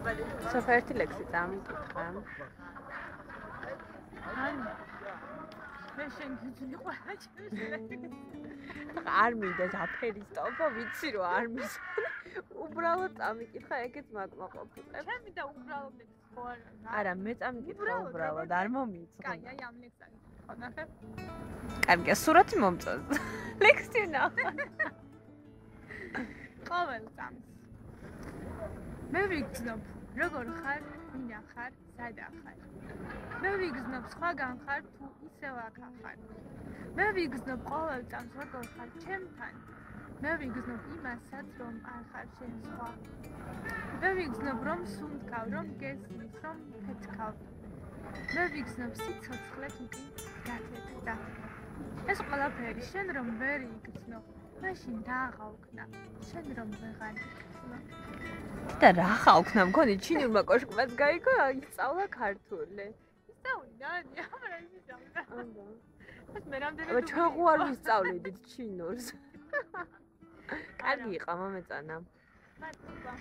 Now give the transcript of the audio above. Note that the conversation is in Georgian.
სოფერტი ლექსი დამიკითხა. მე შენ გიძინი ყველა ჩემს. არ მინდა დაფერისტობა, ვიცი რომ არ მისწონი. უბრალოდ წამიკითხა, ეგეც მაკმაყოფილებ. ჩემ მინდა უბრალოდ ლექსი ხო არა. არა, მე წამიკითხა უბრალოდ, არ მომიწყო. კაი, აი ამ ლექსს ხო ნახე? კარგია, სურათი მომწონს. ლექსი ნახე. ყოველ წამს. მე ვიგრძნობ, როგორ ხარ, ვინა ხარ, სადა ხარ. მე ვიგრძნობ, სხვაგან ხარ თუ ისევ აქ ხარ. მე ვიგრძნობ ყოველ წამს, როგორ ხარ ჩემთან. მე ვიგრძნობ იმასაც, რომ არ ხარ შენ სხვა. მე ვიგრძნობ, რომ სუნთქავ, რომ გესმის, რომ ფეთქავ. მე ვიგრძნობ სიცოცხლე თუ კი გათეთდა. ეს ყველაფერი შენ რომ ვერ იგრძნობ, მაშინ დააღავქნა, შენ რომ ვეღარ იგრძნობ. და რა ხავქნა მქონი ჩინურმა კოშკმაც გაიგო, ისწავლა ქართული. ისწავლიდა, არა ისწავლიდა. ეს მე რამდენი აბა ჩვენ ხო არ ვისწავლედით ჩინურს. კარგი იყო მომეწონა. მადლობა.